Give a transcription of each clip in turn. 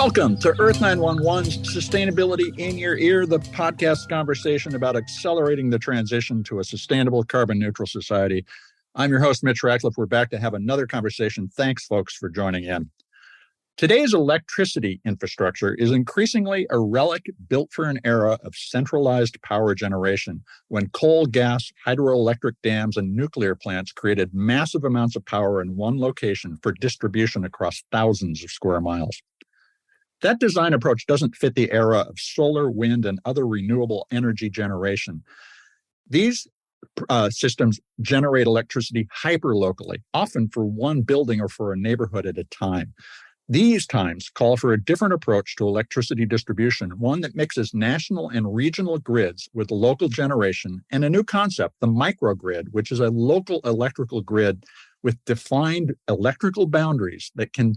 Welcome to Earth911's Sustainability in Your Ear, the podcast conversation about accelerating the transition to a sustainable carbon neutral society. I'm your host, Mitch Ratcliffe. We're back to have another conversation. Thanks, folks, for joining in. Today's electricity infrastructure is increasingly a relic built for an era of centralized power generation, when coal, gas, hydroelectric dams, and nuclear plants created massive amounts of power in one location for distribution across thousands of square miles. That design approach doesn't fit the era of solar, wind, and other renewable energy generation. These systems generate electricity hyperlocally, often for one building or for a neighborhood at a time. These times call for a different approach to electricity distribution, one that mixes national and regional grids with local generation, and a new concept, the microgrid, which is a local electrical grid with defined electrical boundaries that can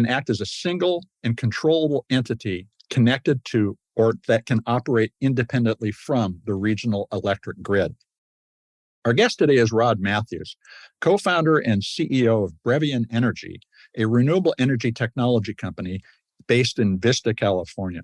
act as a single and controllable entity connected to or that can operate independently from the regional electric grid. Our guest today is Rod Matthews, co-founder and CEO of Brevian Energy, a renewable energy technology company based in Vista, California.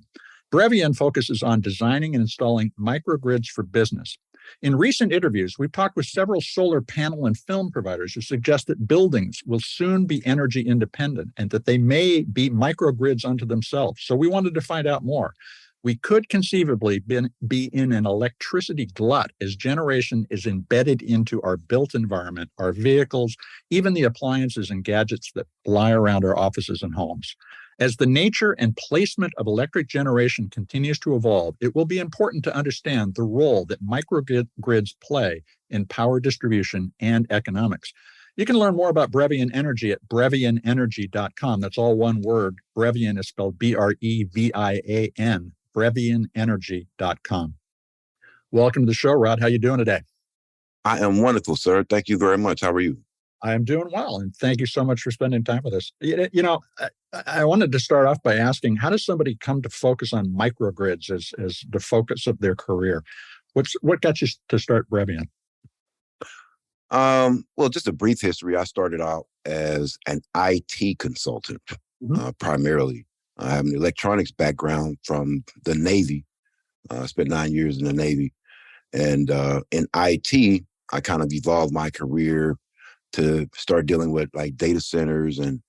Brevian focuses on designing and installing microgrids for business. In recent interviews, we've talked with several solar panel and film providers who suggest that buildings will soon be energy independent and that they may be microgrids unto themselves. So we wanted to find out more. We could conceivably be in an electricity glut as generation is embedded into our built environment, our vehicles, even the appliances and gadgets that lie around our offices and homes. As the nature and placement of electric generation continues to evolve, it will be important to understand the role that microgrids play in power distribution and economics. You can learn more about Brevian Energy at brevianenergy.com. That's all one word. Brevian is spelled B-R-E-V-I-A-N, brevianenergy.com. Welcome to the show, Rod. How you doing today? I am wonderful, sir. Thank you very much. How are you? I am doing well, and thank you so much for spending time with us. I wanted to start off by asking, how does somebody come to focus on microgrids as the focus of their career? What got you to start Brevian? Well, just a brief history. I started out as an IT consultant, primarily. I have an electronics background from the Navy. I spent 9 years in the Navy. And in IT, I kind of evolved my career to start dealing with like data centers and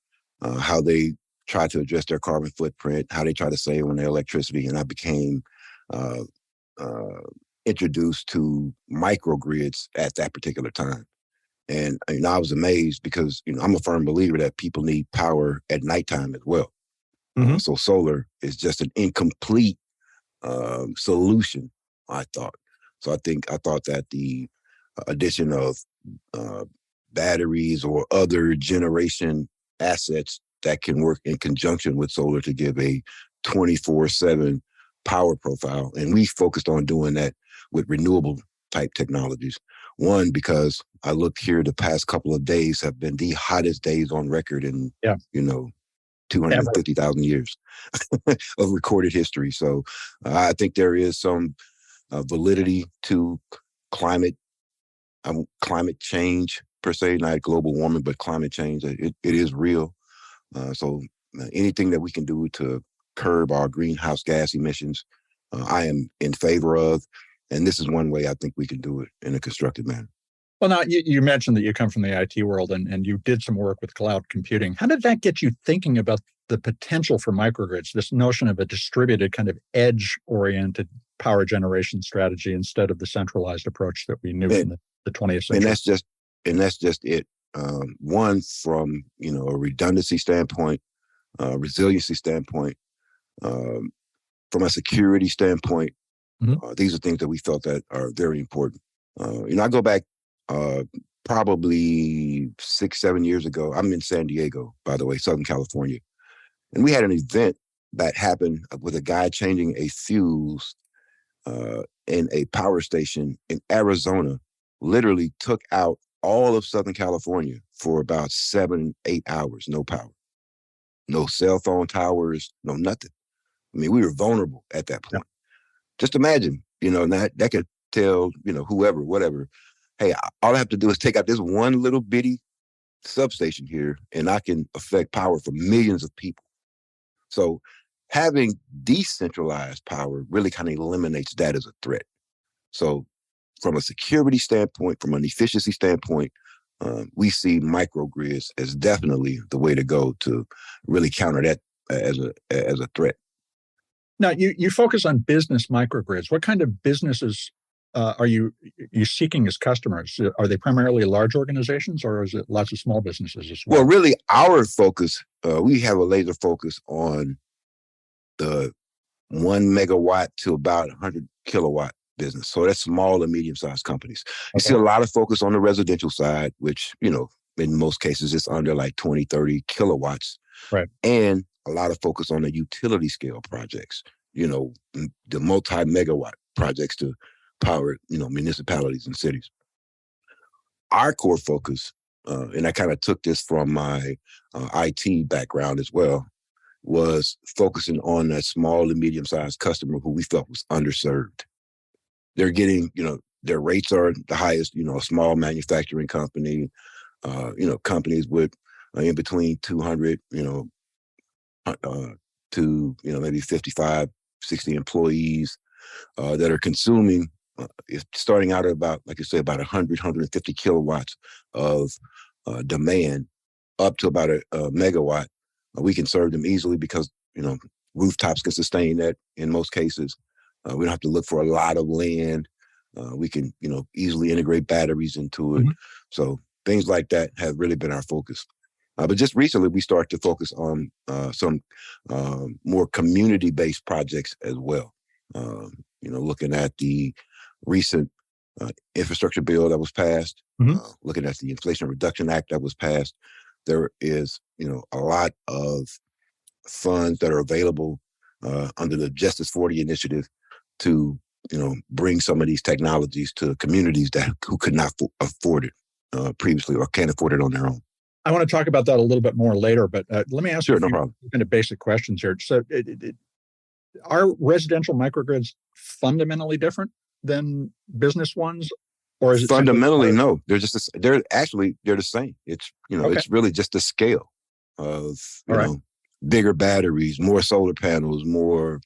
how they try to address their carbon footprint, how they try to save on their electricity. And I became introduced to microgrids at that particular time. And I was amazed because I'm a firm believer that people need power at nighttime as well. So solar is just an incomplete solution, I thought. So I thought that the addition of batteries or other generation assets that can work in conjunction with solar to give a 24/7 power profile. And we focused on doing that with renewable type technologies. One, because I looked here, the past couple of days have been the hottest days on record in, 250,000 years of recorded history. So I think there is some validity to climate change per se, not global warming, but climate change. It is real. So anything that we can do to curb our greenhouse gas emissions, I am in favor of. And this is one way I think we can do it in a constructive manner. Well, now, you mentioned that you come from the IT world and you did some work with cloud computing. How did that get you thinking about the potential for microgrids, this notion of a distributed kind of edge-oriented power generation strategy instead of the centralized approach that we knew in the 20th century? And that's just it. One, from a redundancy standpoint, resiliency standpoint, from a security standpoint, these are things that we felt that are very important. I go back probably 6-7 years ago. I'm in San Diego, by the way, Southern California. And we had an event that happened with a guy changing a fuse in a power station in Arizona, literally took out all of Southern California for about 7-8 hours, no power, no cell phone towers, no nothing. I mean, we were vulnerable at that point. Just imagine, that could tell, whoever, whatever, hey, all I have to do is take out this one little bitty substation here and I can affect power for millions of people. So having decentralized power really kind of eliminates that as a threat. So from a security standpoint, from an efficiency standpoint, we see microgrids as definitely the way to go to really counter that as a threat. Now, you focus on business microgrids. What kind of businesses are you seeking as customers? Are they primarily large organizations, or is it lots of small businesses as well? Well, really, our focus, we have a laser focus on the 1 megawatt to about 100 kilowatt business. So that's small and medium-sized companies. You see a lot of focus on the residential side, which, in most cases, it's under like 20, 30 kilowatts. Right. And a lot of focus on the utility scale projects, the multi-megawatt projects to power, municipalities and cities. Our core focus, and I kind of took this from my IT background as well, was focusing on that small and medium-sized customer who we felt was underserved. They're getting, their rates are the highest, a small manufacturing company, companies with in between 200, to, maybe 55, 60 employees that are consuming, starting out at about, like I said, about 100, 150 kilowatts of demand up to about a megawatt. We can serve them easily because, rooftops can sustain that in most cases. We don't have to look for a lot of land. We can, easily integrate batteries into it. Mm-hmm. So things like that have really been our focus. But just recently, we started to focus on some more community-based projects as well. Looking at the recent infrastructure bill that was passed, mm-hmm. Looking at the Inflation Reduction Act that was passed, there is, a lot of funds that are available under the Justice 40 initiative to, bring some of these technologies to communities who could not afford it previously or can't afford it on their own. I want to talk about that a little bit more later, but let me ask you a few kind of basic questions here. So are residential microgrids fundamentally different than business ones? Or is it fundamentally no? They're they're the same. It's It's really just the scale of bigger batteries, more solar panels, more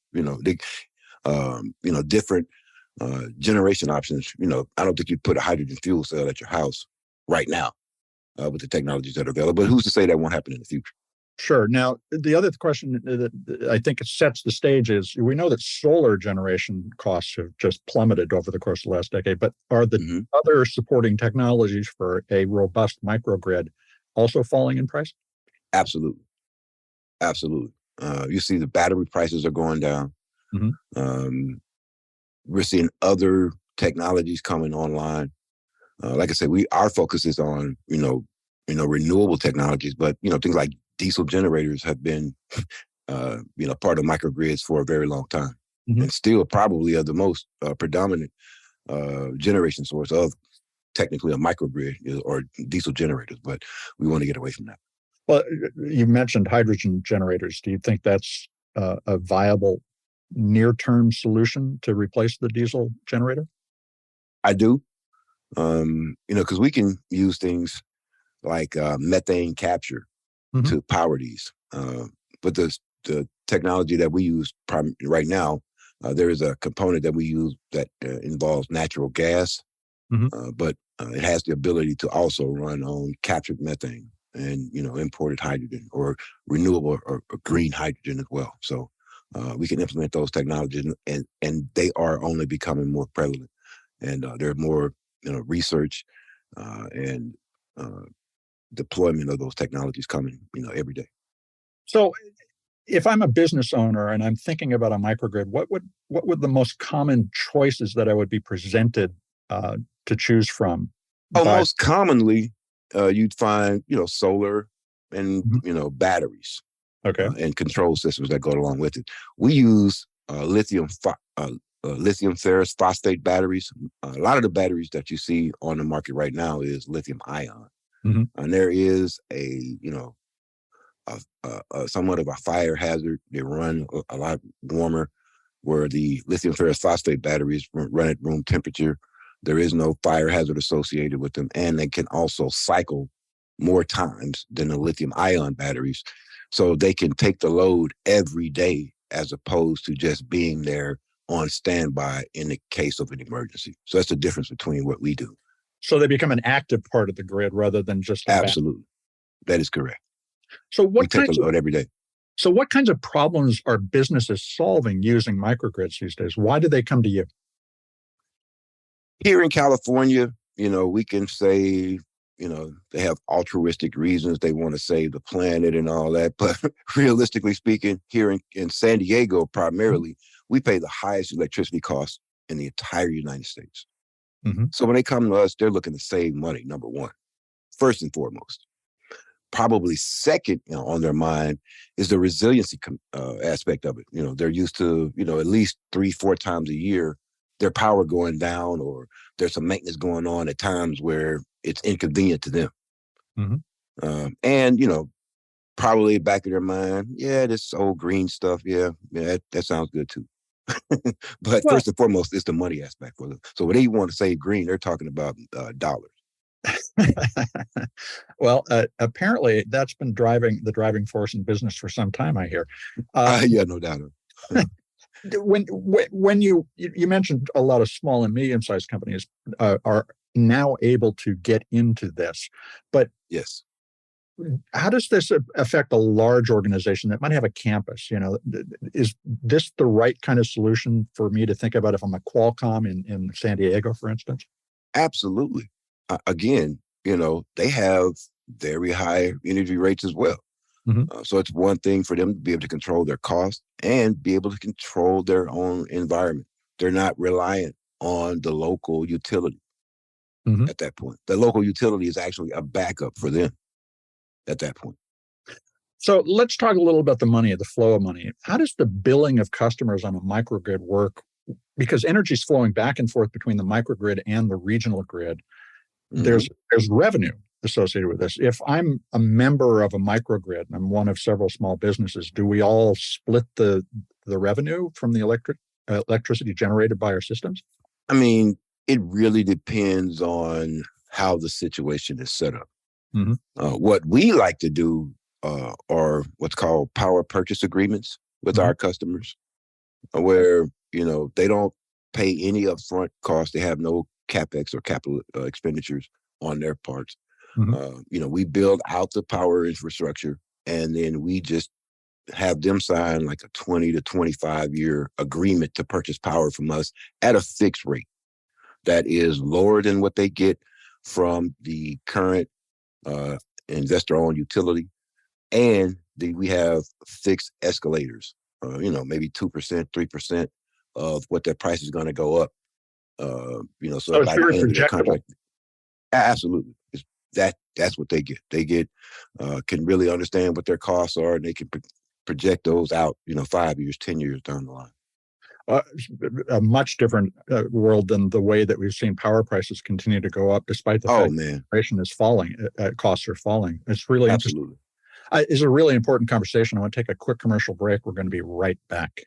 different generation options. I don't think you'd put a hydrogen fuel cell at your house right now with the technologies that are available. But who's to say that won't happen in the future? Sure. Now, the other question that I think it sets the stage is we know that solar generation costs have just plummeted over the course of the last decade, but are the mm-hmm. other supporting technologies for a robust microgrid also falling in price? Absolutely. Absolutely. You see the battery prices are going down. Mm-hmm. We're seeing other technologies coming online. Like I said, our focus is on, renewable technologies, but, things like diesel generators have been, part of microgrids for a very long time, mm-hmm. and still probably are the most predominant generation source of technically a microgrid or diesel generators, but we want to get away from that. Well, you mentioned hydrogen generators. Do you think that's a viable near-term solution to replace the diesel generator? I do. Because we can use things like methane capture mm-hmm. to power these. But the technology that we use right now, there is a component that we use that involves natural gas, mm-hmm. But it has the ability to also run on captured methane and, imported hydrogen or renewable or green hydrogen as well. So we can implement those technologies and they are only becoming more prevalent. And there are more research and deployment of those technologies coming, every day. So if I'm a business owner and I'm thinking about a microgrid, what would the most common choices that I would be presented to choose from? Most commonly, you'd find, solar and, mm-hmm. Batteries. Okay. And control systems that go along with it. We use lithium ferrous phosphate batteries. A lot of the batteries that you see on the market right now is lithium ion. Mm-hmm. And there is somewhat of a fire hazard. They run a lot warmer, where the lithium ferrous phosphate batteries run at room temperature. There is no fire hazard associated with them, and they can also cycle, more times than the lithium ion batteries. So they can take the load every day as opposed to just being there on standby in the case of an emergency. So that's the difference between what we do. So they become an active part of the grid rather than just a Absolutely. That is correct. So we take the load every day. So what kinds of problems are businesses solving using microgrids these days? Why do they come to you? Here in California, we can say, they have altruistic reasons. They want to save the planet and all that. But realistically speaking, here in San Diego, primarily, we pay the highest electricity costs in the entire United States. Mm-hmm. So when they come to us, they're looking to save money, number one, first and foremost. Probably second on their mind is the resiliency aspect of it. They're used to, at least 3-4 times a year, their power going down, or there's some maintenance going on at times where it's inconvenient to them. Mm-hmm. And, probably back of their mind, this old green stuff. That sounds good too. But first and foremost, it's the money aspect for them. So when they want to say green, they're talking about dollars. Well, apparently that's been the driving force in business for some time, I hear. No doubt. When you mentioned a lot of small and medium-sized companies are now able to get into this, but yes, how does this affect a large organization that might have a campus? Is this the right kind of solution for me to think about if I'm a Qualcomm in San Diego, for instance? Absolutely. Again, they have very high energy rates as well. Mm-hmm. So it's one thing for them to be able to control their costs and be able to control their own environment. They're not reliant on the local utility at that point. The local utility is actually a backup for them at that point. So let's talk a little about the money, the flow of money. How does the billing of customers on a microgrid work? Because energy is flowing back and forth between the microgrid and the regional grid. Mm-hmm. There's revenue associated with this. If I'm a member of a microgrid and I'm one of several small businesses, do we all split the revenue from the electricity generated by our systems? I mean, it really depends on how the situation is set up. Mm-hmm. What we like to do are what's called power purchase agreements with our customers, where, they don't pay any upfront costs. They have no CapEx or capital expenditures on their parts. Mm-hmm. We build out the power infrastructure, and then we just have them sign like a 20 to 25 year agreement to purchase power from us at a fixed rate that is lower than what they get from the current investor-owned utility. And we have fixed escalators, maybe 2%, 3% of what their price is going to go up. So it's very projectable. Absolutely. That's what they get. They can really understand what their costs are, and they can project those out, 5 years, 10 years down the line. A much different world than the way that we've seen power prices continue to go up, despite the fact that inflation is falling, costs are falling. It's really absolutely interesting. It's a really important conversation. I want to take a quick commercial break. We're going to be right back.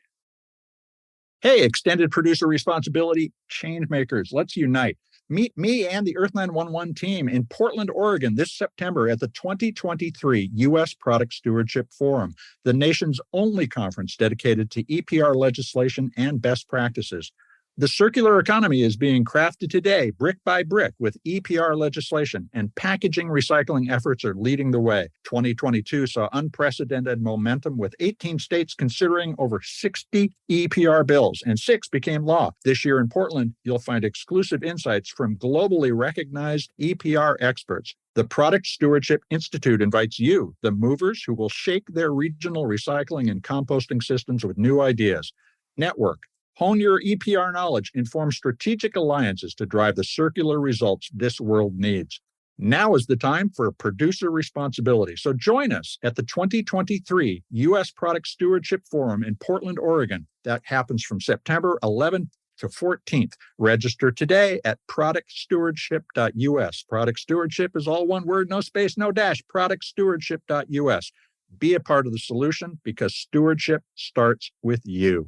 Hey, extended producer responsibility change makers. Let's unite. Meet me and the Earth911 team in Portland, Oregon this September at the 2023 U.S. Product Stewardship Forum, the nation's only conference dedicated to EPR legislation and best practices. The circular economy is being crafted today, brick by brick, with EPR legislation, and packaging recycling efforts are leading the way. 2022 saw unprecedented momentum, with 18 states considering over 60 EPR bills, and 6 became law. This year in Portland, you'll find exclusive insights from globally recognized EPR experts. The Product Stewardship Institute invites you, the movers who will shake their regional recycling and composting systems with new ideas. Network. Hone your EPR knowledge and form strategic alliances to drive the circular results this world needs. Now is the time for producer responsibility. So join us at the 2023 U.S. Product Stewardship Forum in Portland, Oregon. That happens from September 11th to 14th. Register today at productstewardship.us. Product stewardship is all one word, no space, no dash. Productstewardship.us. Be a part of the solution, because stewardship starts with you.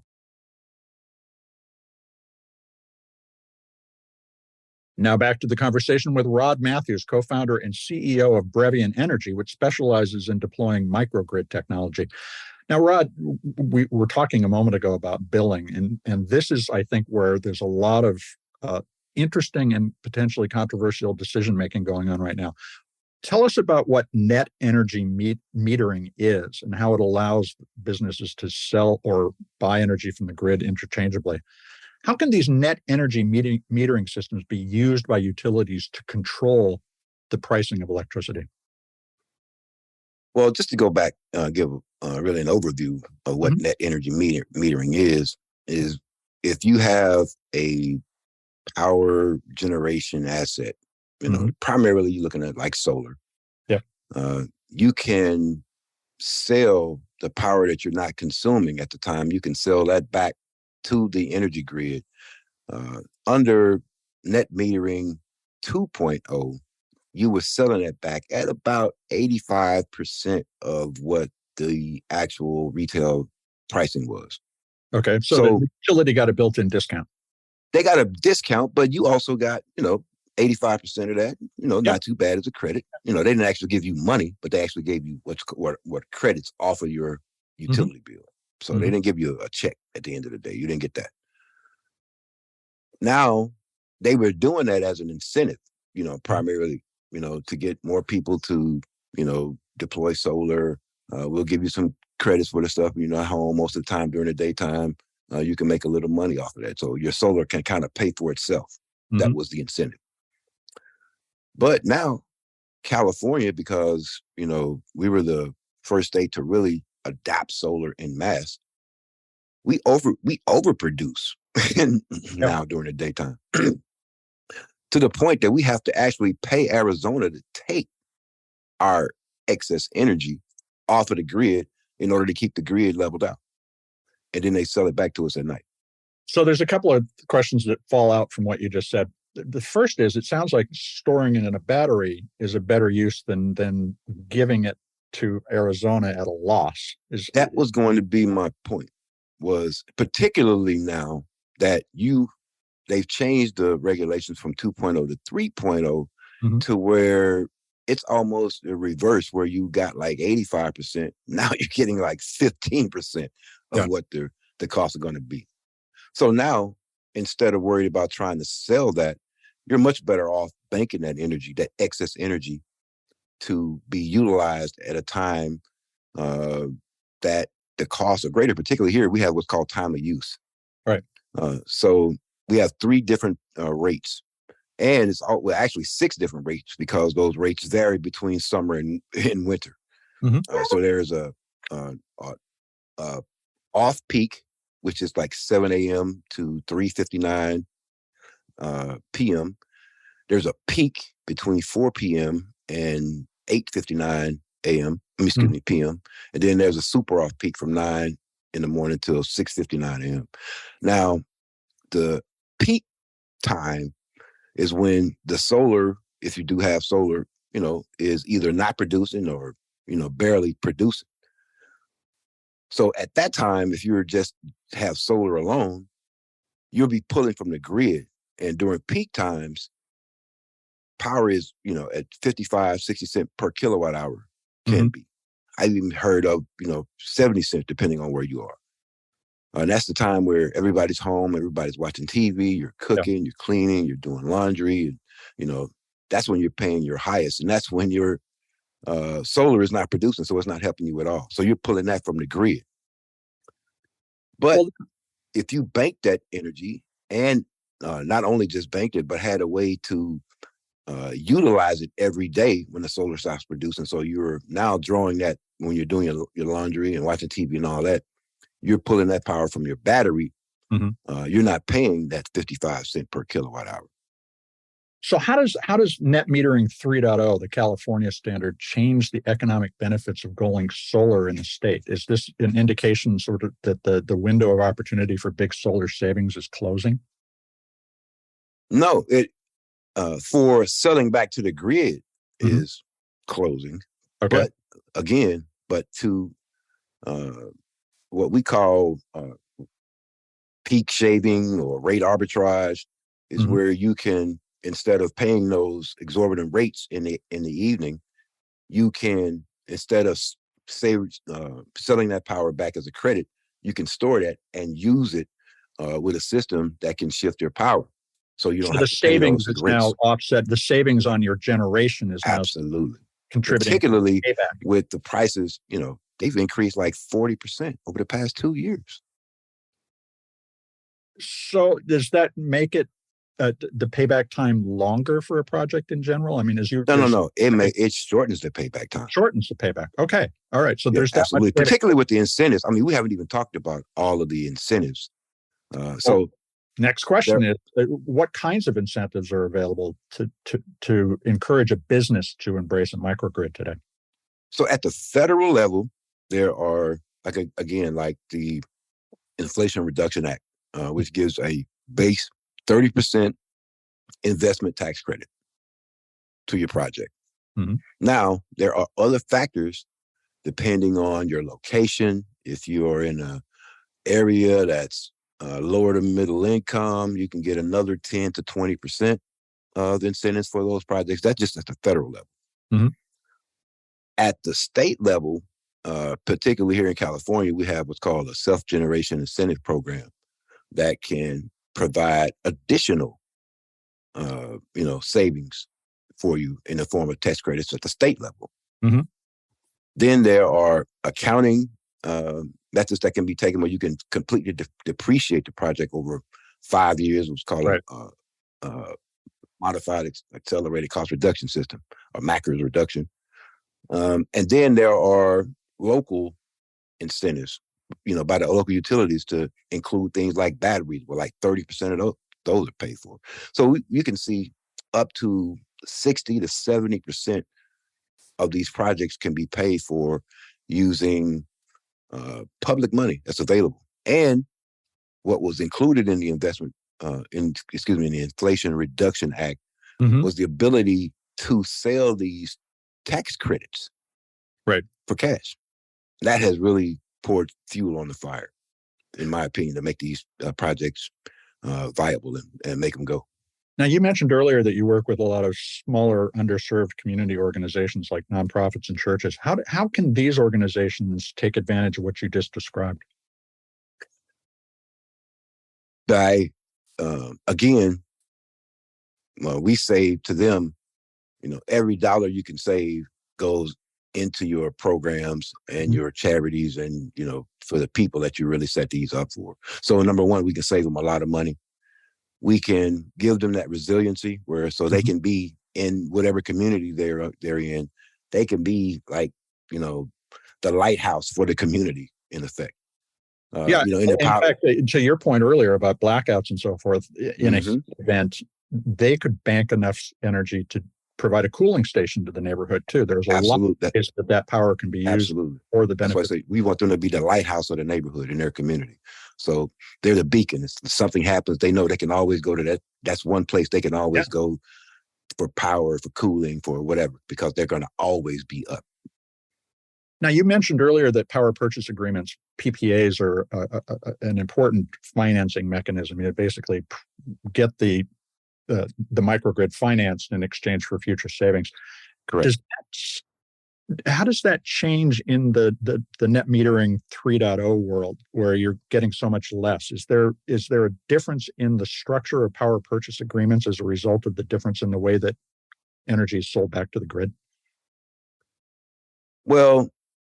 Now back to the conversation with Rod Matthews, co-founder and CEO of Brevian Energy, which specializes in deploying microgrid technology. Now, Rod, we were talking a moment ago about billing, and this is, I think, where there's a lot of interesting and potentially controversial decision-making going on right now. Tell us about what net energy metering is and how it allows businesses to sell or buy energy from the grid interchangeably. How can these net energy metering systems be used by utilities to control the pricing of electricity? Well, just to go back, give really an overview of what net energy metering is if you have a power generation asset, primarily you're looking at like solar. Yeah. You can sell the power that you're not consuming at the time. You can sell that back to the energy grid. Under net metering 2.0, you were selling it back at about 85% of what the actual retail pricing was. Okay, so the utility got a built-in discount. They got a discount, but you also got, 85% of that, not too bad as a credit. They didn't actually give you money, but they actually gave you what credits off of your utility bill. So they didn't give you a check at the end of the day. You didn't get that. Now, they were doing that as an incentive, primarily, to get more people to, deploy solar. We'll give you some credits for the stuff, at home most of the time during the daytime. You can make a little money off of that. So your solar can kind of pay for itself. That was the incentive. But now California, because, we were the first state to really adopt solar en masse, we overproduce now during the daytime to the point that we have to actually pay Arizona to take our excess energy off of the grid in order to keep the grid leveled out. And then they sell it back to us at night. So there's a couple of questions that fall out from what you just said. The first is, it sounds like storing it in a battery is a better use than giving it to Arizona at a loss. That was going to be my point, was particularly now that they've changed the regulations from 2.0 to 3.0 to where it's almost a reverse, where you got like 85%. Now you're getting like 15% of what the costs are going to be. So now, instead of worried about trying to sell that, you're much better off banking that energy, that excess energy, to be utilized at a time that the costs are greater. Particularly here, we have what's called time of use. Right. So we have 3 different rates. And it's actually 6 different rates, because those rates vary between summer and winter. So there's a off-peak, which is like 7 a.m. to 3:59 p.m. There's a peak between 4 p.m. and 8:59 a.m. p.m. And then there's a super off-peak from 9 in the morning till 6:59 a.m. Now, the peak time is when the solar, if you do have solar, is either not producing or, barely producing. So at that time, if you're just have solar alone, you'll be pulling from the grid. And during peak times, power is, at 55, 60 cents per kilowatt hour can be. I've even heard of, 70 cents, depending on where you are. And that's the time where everybody's home, everybody's watching TV, you're cooking, you're cleaning, you're doing laundry. And, that's when you're paying your highest. And that's when your solar is not producing, so it's not helping you at all. So you're pulling that from the grid. But if you bank that energy, and not only just banked it, but had a way to utilize it every day when the solar stops producing, so you're now drawing that when you're doing your laundry and watching TV and all that, you're pulling that power from your battery. You're not paying that 55 cents per kilowatt hour. So how does net metering 3.0, the California standard, change the economic benefits of going solar in the state? Is this an indication sort of that the window of opportunity for big solar savings is closing? No, it for selling back to the grid is closing. Okay. But to what we call peak shaving or rate arbitrage is where you can instead of paying those exorbitant rates in the evening, you can, instead of selling that power back as a credit, you can store that and use it with a system that can shift your power. So you don't have to pay those is rates. now offset. The savings on your generation is absolutely now contributing. Particularly with the prices, they've increased like 40% over the past 2 years. So does that make it the payback time longer for a project in general? I mean, No. It shortens the payback time. Shortens the payback. Okay. All right. So there's absolutely, particularly with the incentives. I mean, we haven't even talked about all of the incentives. Next question is, what kinds of incentives are available to encourage a business to embrace a microgrid today? So at the federal level, there are, like the Inflation Reduction Act, which gives a base 30% investment tax credit to your project. Mm-hmm. Now, there are other factors depending on your location. If you're in an area that's lower to middle income, you can get another 10 to 20% of the incentives for those projects. That's just at the federal level. Mm-hmm. At the state level, particularly here in California, we have what's called a self-generation incentive program that can provide additional, savings for you in the form of tax credits at the state level. Mm-hmm. Then there are accounting methods that can be taken where you can completely depreciate the project over 5 years. What's called a modified accelerated cost reduction system, or MACRS reduction. And then there are local incentives, by the local utilities to include things like batteries, where like 30% of those are paid for. So you can see up to 60 to 70% of these projects can be paid for using public money that's available. And what was included in the in the Inflation Reduction Act was the ability to sell these tax credits for cash. That has really poured fuel on the fire, in my opinion, to make these projects viable and make them go. Now, you mentioned earlier that you work with a lot of smaller, underserved community organizations like nonprofits and churches. How can these organizations take advantage of what you just described? By, again, we save to them, every dollar you can save goes into your programs and your charities and, for the people that you really set these up for. So number one, we can save them a lot of money. We can give them that resiliency so they can be in whatever community they're in. They can be like, the lighthouse for the community, in effect. In fact, to your point earlier about blackouts and so forth, in a heat event, they could bank enough energy to provide a cooling station to the neighborhood too. There's a lot of ways that power can be used for the benefit. That's why I say we want them to be the lighthouse of the neighborhood in their community. So they're the beacon. If something happens, they know they can always go to that. That's one place they can always go for power, for cooling, for whatever, because they're going to always be up. Now, you mentioned earlier that power purchase agreements, PPAs, are an important financing mechanism. You basically get the microgrid financed in exchange for future savings. Correct. How does that change in the net metering 3.0 world, where you're getting so much less? Is there a difference in the structure of power purchase agreements as a result of the difference in the way that energy is sold back to the grid? Well,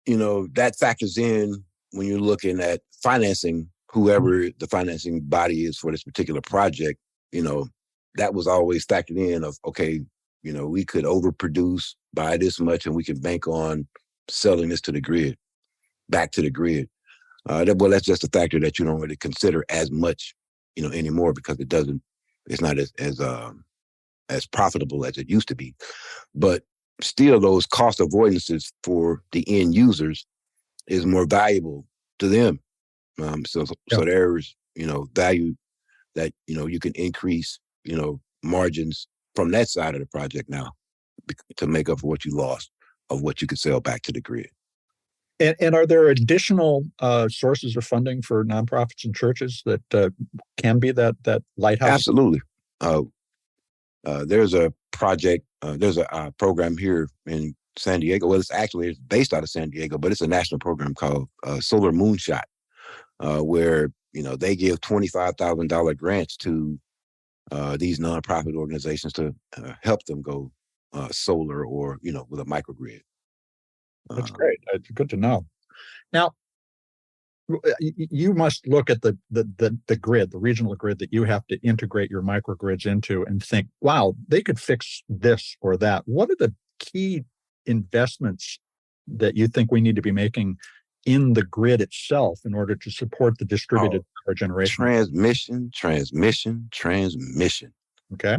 that factors in when you're looking at financing, whoever the financing body is for this particular project. That was always factored in of, okay, we could overproduce by this much and we can bank on selling this to the grid, back to the grid. That's just a factor that you don't really consider as much, anymore, because it's not as profitable as it used to be. But still, those cost avoidances for the end users is more valuable to them. So there's, value that, you can increase, margins from that side of the project now to make up for what you lost of what you could sell back to the grid. And are there additional sources of funding for nonprofits and churches that can be that lighthouse? Absolutely. There's a project, there's a program here in San Diego. Well, it's based out of San Diego, but it's a national program called Solar Moonshot, where they give $25,000 grants to these nonprofit organizations to help them go solar or with a microgrid. That's great. It's good to know. Now, you must look at the grid, the regional grid that you have to integrate your microgrids into, and think, wow, they could fix this or that. What are the key investments that you think we need to be making in the grid itself in order to support the distributed power generation? Transmission. Okay.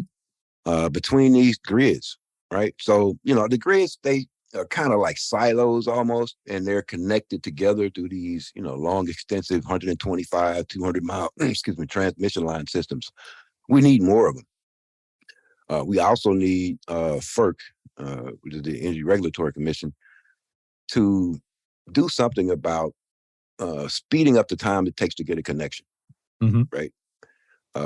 Between these grids, right? So, the grids, they are kind of like silos almost, and they're connected together through these, long, extensive 125, 200-mile, transmission line systems. We need more of them. We also need FERC, which is the Energy Regulatory Commission, to do something about speeding up the time it takes to get a connection, right?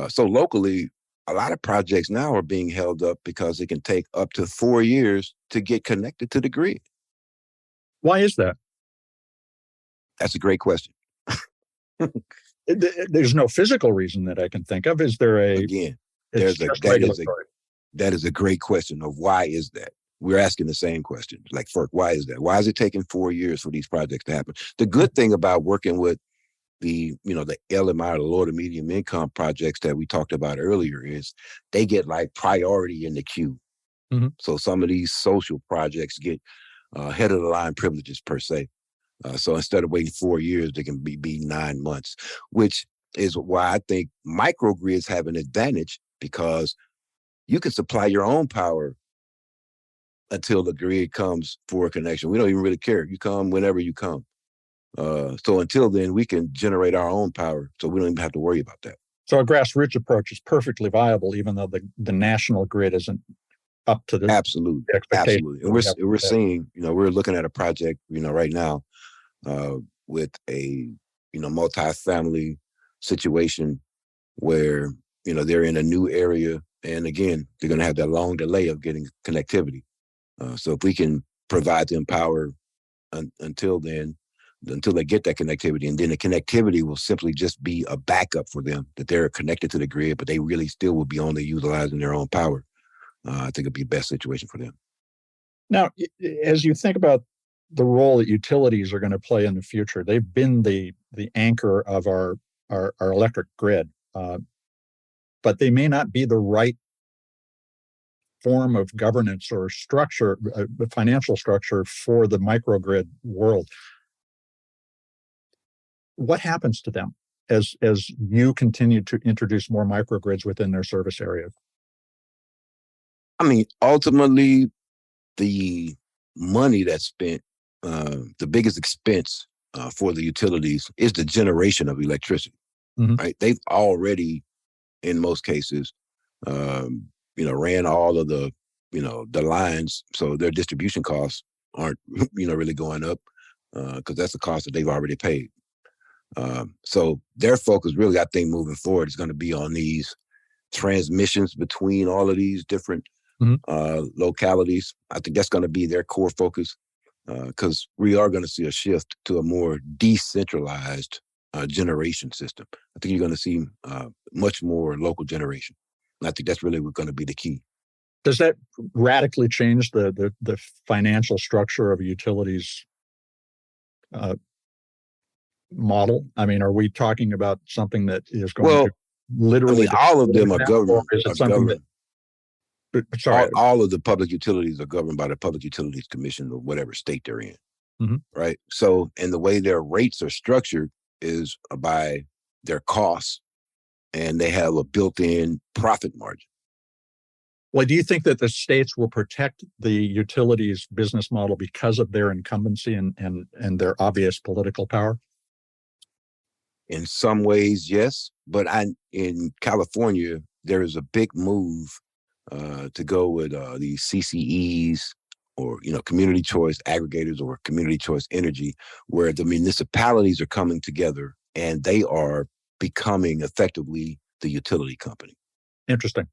So locally, a lot of projects now are being held up because it can take up to 4 years to get connected to the grid. Why is that? That's a great question. There's no physical reason that I can think of. Is there a... Again, regulatory. That is a great question of why is that? We're asking the same question, like FERC, why is that? Why is it taking 4 years for these projects to happen? The good thing about working with the LMI, the low to medium income projects that we talked about earlier, is they get like priority in the queue. So some of these social projects get head of the line privileges per se. So instead of waiting 4 years, they can be 9 months, which is why I think microgrids have an advantage, because you can supply your own power until the grid comes for a connection. We don't even really care. You come whenever you come. So until then, we can generate our own power, so we don't even have to worry about that. So a grassroots approach is perfectly viable, even though the national grid isn't up to the absolutely. And we're seeing, we're looking at a project, right now, with a multi-family situation where they're in a new area, and again, they're going to have that long delay of getting connectivity. So if we can provide them power until then, until they get that connectivity, and then the connectivity will simply just be a backup for them, that they're connected to the grid, but they really still will be only utilizing their own power. I think it'd be the best situation for them. Now, as you think about the role that utilities are going to play in the future, they've been the anchor of our electric grid, but they may not be the right form of governance or structure, financial structure for the microgrid world. What happens to them as you continue to introduce more microgrids within their service area? I mean, ultimately, the money that's spent, the biggest expense for the utilities is the generation of electricity, right? They've already, in most cases, ran all of the, the lines, so their distribution costs aren't, really going up, because that's the cost that they've already paid. So their focus really, I think, moving forward is going to be on these transmissions between all of these different localities. I think that's going to be their core focus, because we are going to see a shift to a more decentralized generation system. I think you're going to see much more local generation. And I think that's really going to be the key. Does that radically change the financial structure of a utilities model? I mean, are we talking about something that is going to literally... all of them are governed. Is it something that... Sorry. All of the public utilities are governed by the Public Utilities Commission of whatever state they're in, right? So, and the way their rates are structured is by their costs, and they have a built-in profit margin. Well, do you think that the states will protect the utilities business model because of their incumbency and their obvious political power? In some ways, yes. But in California, there is a big move to go with these CCEs, or community choice aggregators, or community choice energy, where the municipalities are coming together and they are becoming effectively the utility company. Interesting.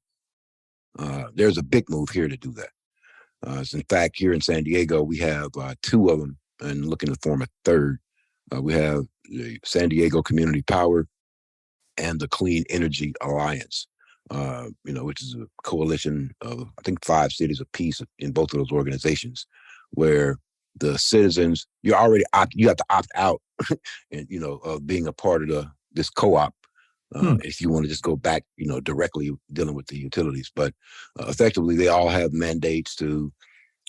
There's a big move here to do that. So in fact, here in San Diego, we have two of them and looking to form a third. We have the San Diego Community Power and the Clean Energy Alliance, which is a coalition of, I think, 5 cities apiece in both of those organizations, where the citizens, you have to opt out and, of being a part of this co-op. If you want to just go back, directly dealing with the utilities. But effectively, they all have mandates to,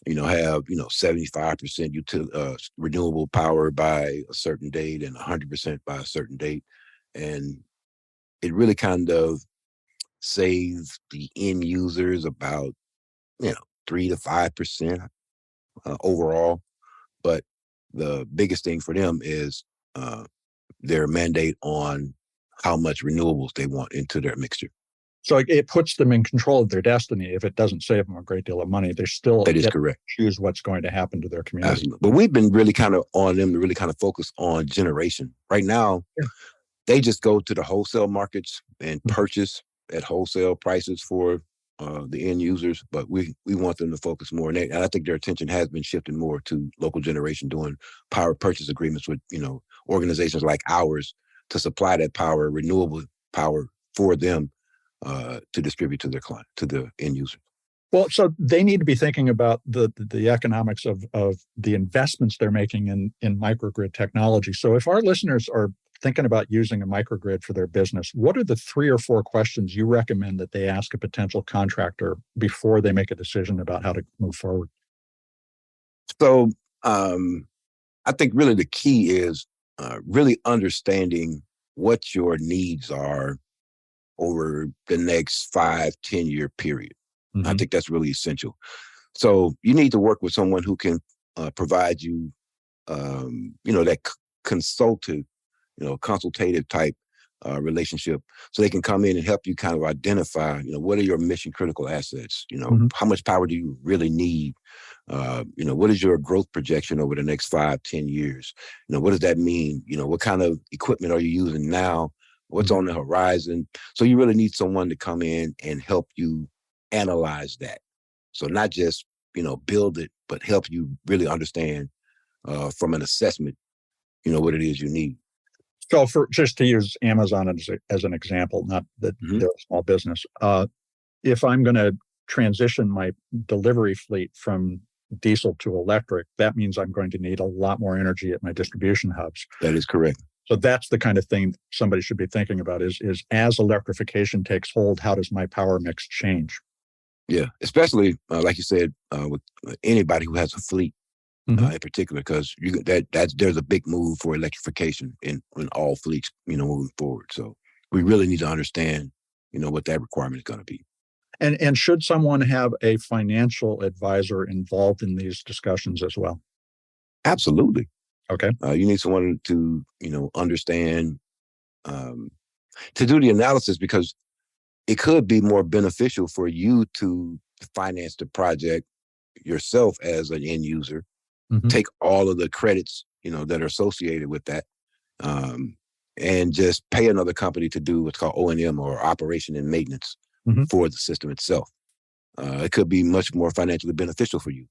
have, 75% renewable power by a certain date and 100% by a certain date. And it really kind of saves the end users about, 3 to 5% overall. But the biggest thing for them is their mandate on how much renewables they want into their mixture. So it puts them in control of their destiny. If it doesn't save them a great deal of money, they still that is correct. Choose what's going to happen to their community. Absolutely. But we've been really kind of on them to really kind of focus on generation. Right now, they just go to the wholesale markets and purchase at wholesale prices for the end users. But we want them to focus more. And I think their attention has been shifting more to local generation, doing power purchase agreements with, organizations like ours to supply that power, renewable power for them. To distribute to their client, to the end user. Well, so they need to be thinking about the economics of the investments they're making in microgrid technology. So if our listeners are thinking about using a microgrid for their business, what are the 3 or 4 questions you recommend that they ask a potential contractor before they make a decision about how to move forward? So I think really the key is really understanding what your needs are over the next 5-10 year period. I think that's really essential. So you need to work with someone who can provide you, that consultative type relationship, so they can come in and help you kind of identify, what are your mission critical assets? How much power do you really need? What is your growth projection over the next 5-10 years? What does that mean? What kind of equipment are you using now? What's on the horizon? So you really need someone to come in and help you analyze that. So not just, build it, but help you really understand from an assessment, what it is you need. So for just to use Amazon as an example, not that they're a small business, if I'm going to transition my delivery fleet from diesel to electric, that means I'm going to need a lot more energy at my distribution hubs. That is correct. So that's the kind of thing somebody should be thinking about is as electrification takes hold, how does my power mix change? Yeah, especially like you said, with anybody who has a fleet in particular, because there's a big move for electrification in all fleets, moving forward. So we really need to understand, what that requirement is going to be. And should someone have a financial advisor involved in these discussions as well? Absolutely. Okay. You need someone to, understand, to do the analysis, because it could be more beneficial for you to finance the project yourself as an end user, take all of the credits, that are associated with that, and just pay another company to do what's called O&M, or operation and maintenance, for the system itself. It could be much more financially beneficial for you.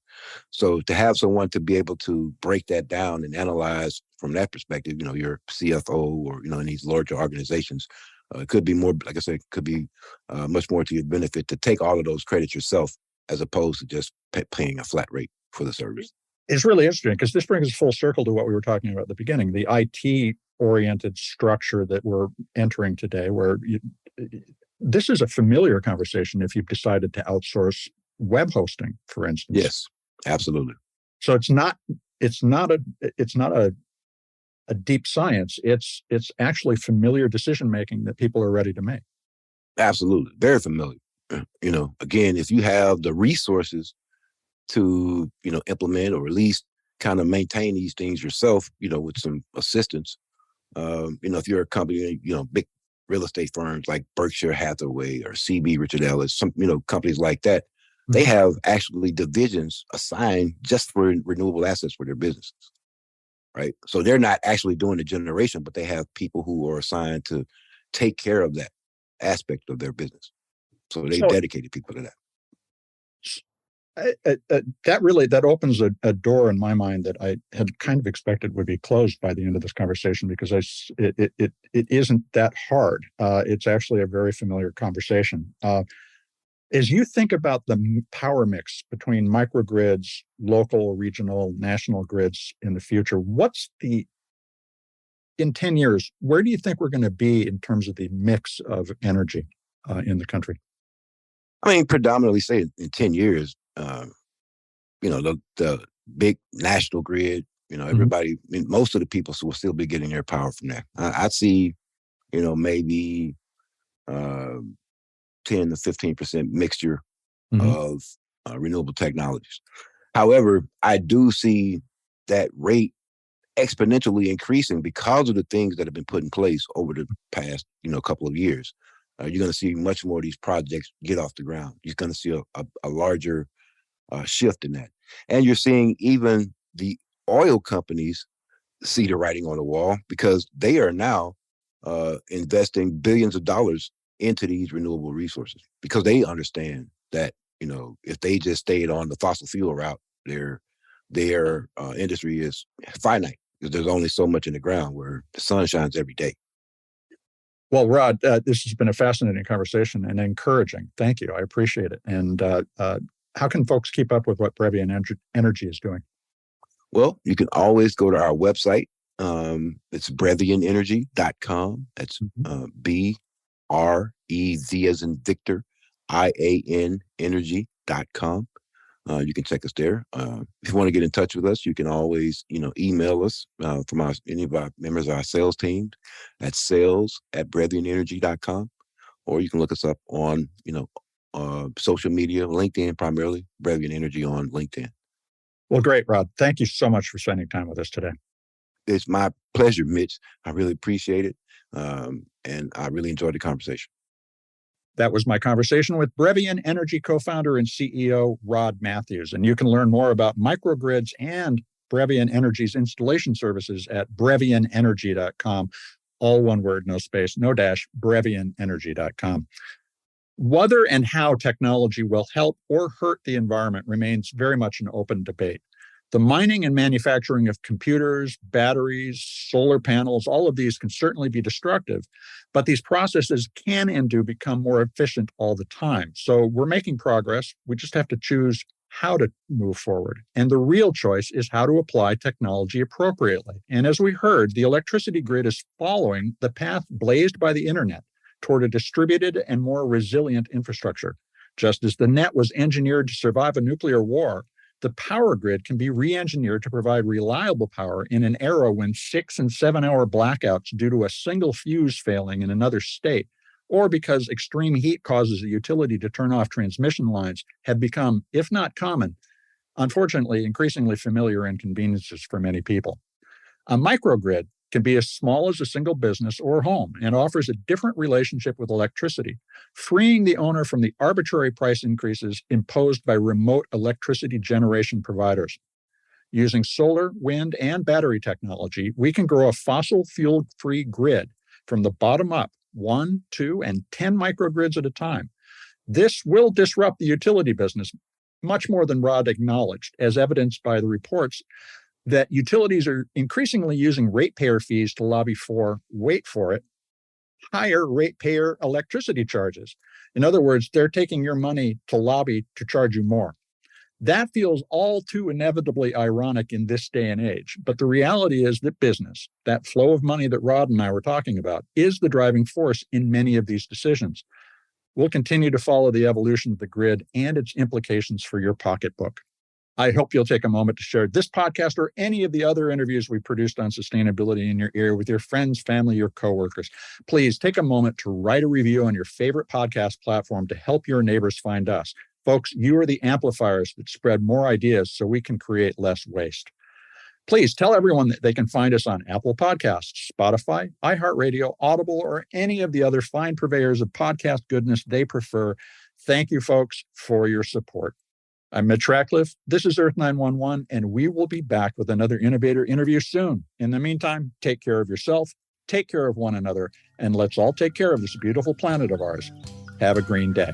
So to have someone to be able to break that down and analyze from that perspective, your CFO or, in these larger organizations, it could be more, like I said, could be much more to your benefit to take all of those credits yourself, as opposed to just paying a flat rate for the service. It's really interesting, because this brings us full circle to what we were talking about at the beginning, the IT-oriented structure that we're entering today, where this is a familiar conversation if you've decided to outsource web hosting, for instance. Yes, absolutely. So it's not a deep science. It's actually familiar decision making that people are ready to make. Absolutely, very familiar. Again, if you have the resources to implement, or at least kind of maintain these things yourself, with some assistance. If you're a company, big real estate firms like Berkshire Hathaway or CB Richard Ellis, some companies like that, they have actually divisions assigned just for renewable assets for their businesses, right? So they're not actually doing the generation, but they have people who are assigned to take care of that aspect of their business. So they dedicated people to that. That opens a door in my mind that I had kind of expected would be closed by the end of this conversation, because it isn't that hard. It's actually a very familiar conversation. As you think about the power mix between microgrids, local, regional, national grids in the future, in 10 years, where do you think we're going to be in terms of the mix of energy in the country? I mean, predominantly say in 10 years, the big national grid, everybody, I mean, most of the people will still be getting their power from that. I see, maybe 10 to 15% mixture of renewable technologies. However, I do see that rate exponentially increasing because of the things that have been put in place over the past, couple of years. You're going to see much more of these projects get off the ground. You're going to see a larger shift in that. And you're seeing even the oil companies see the writing on the wall, because they are now investing billions of dollars into these renewable resources, because they understand that, if they just stayed on the fossil fuel route, their industry is finite, because there's only so much in the ground where the sun shines every day. Well, Rod, this has been a fascinating conversation and encouraging. Thank you. I appreciate it. And how can folks keep up with what Brevian Energy is doing? Well, you can always go to our website. It's brevianenergy.com. That's BREV as in Victor, IAN energy.com. You can check us there. If you want to get in touch with us, you can always, email us from any of our members of our sales team at sales@brevianenergy.com, or you can look us up on, social media, LinkedIn primarily, Brevian Energy on LinkedIn. Well, great, Rod. Thank you so much for spending time with us today. It's my pleasure, Mitch. I really appreciate it. And I really enjoyed the conversation. That was my conversation with Brevian Energy co-founder and CEO Rod Matthews. And you can learn more about microgrids and Brevian Energy's installation services at brevianenergy.com. All one word, no space, no dash, brevianenergy.com. Whether and how technology will help or hurt the environment remains very much an open debate. The mining and manufacturing of computers, batteries, solar panels, all of these can certainly be destructive, but these processes can and do become more efficient all the time. So we're making progress. We just have to choose how to move forward. And the real choice is how to apply technology appropriately. And as we heard, the electricity grid is following the path blazed by the internet toward a distributed and more resilient infrastructure. Just as the net was engineered to survive a nuclear war, the power grid can be re-engineered to provide reliable power in an era when 6 and 7 hour blackouts due to a single fuse failing in another state, or because extreme heat causes a utility to turn off transmission lines, have become, if not common, unfortunately increasingly familiar inconveniences for many people. A microgrid can be as small as a single business or home and offers a different relationship with electricity, freeing the owner from the arbitrary price increases imposed by remote electricity generation providers. Using solar, wind, and battery technology, we can grow a fossil fuel-free grid from the bottom up, 1, 2, and 10 microgrids at a time. This will disrupt the utility business much more than Rod acknowledged, as evidenced by the reports that utilities are increasingly using ratepayer fees to lobby for, wait for it, higher ratepayer electricity charges. In other words, they're taking your money to lobby to charge you more. That feels all too inevitably ironic in this day and age. But the reality is that business, that flow of money that Rod and I were talking about, is the driving force in many of these decisions. We'll continue to follow the evolution of the grid and its implications for your pocketbook. I hope you'll take a moment to share this podcast or any of the other interviews we produced on sustainability in your ear with your friends, family, or coworkers. Please take a moment to write a review on your favorite podcast platform to help your neighbors find us. Folks, you are the amplifiers that spread more ideas so we can create less waste. Please tell everyone that they can find us on Apple Podcasts, Spotify, iHeartRadio, Audible, or any of the other fine purveyors of podcast goodness they prefer. Thank you, folks, for your support. I'm Mitch Ratcliffe. This is Earth911, and we will be back with another innovator interview soon. In the meantime, take care of yourself, take care of one another, and let's all take care of this beautiful planet of ours. Have a green day.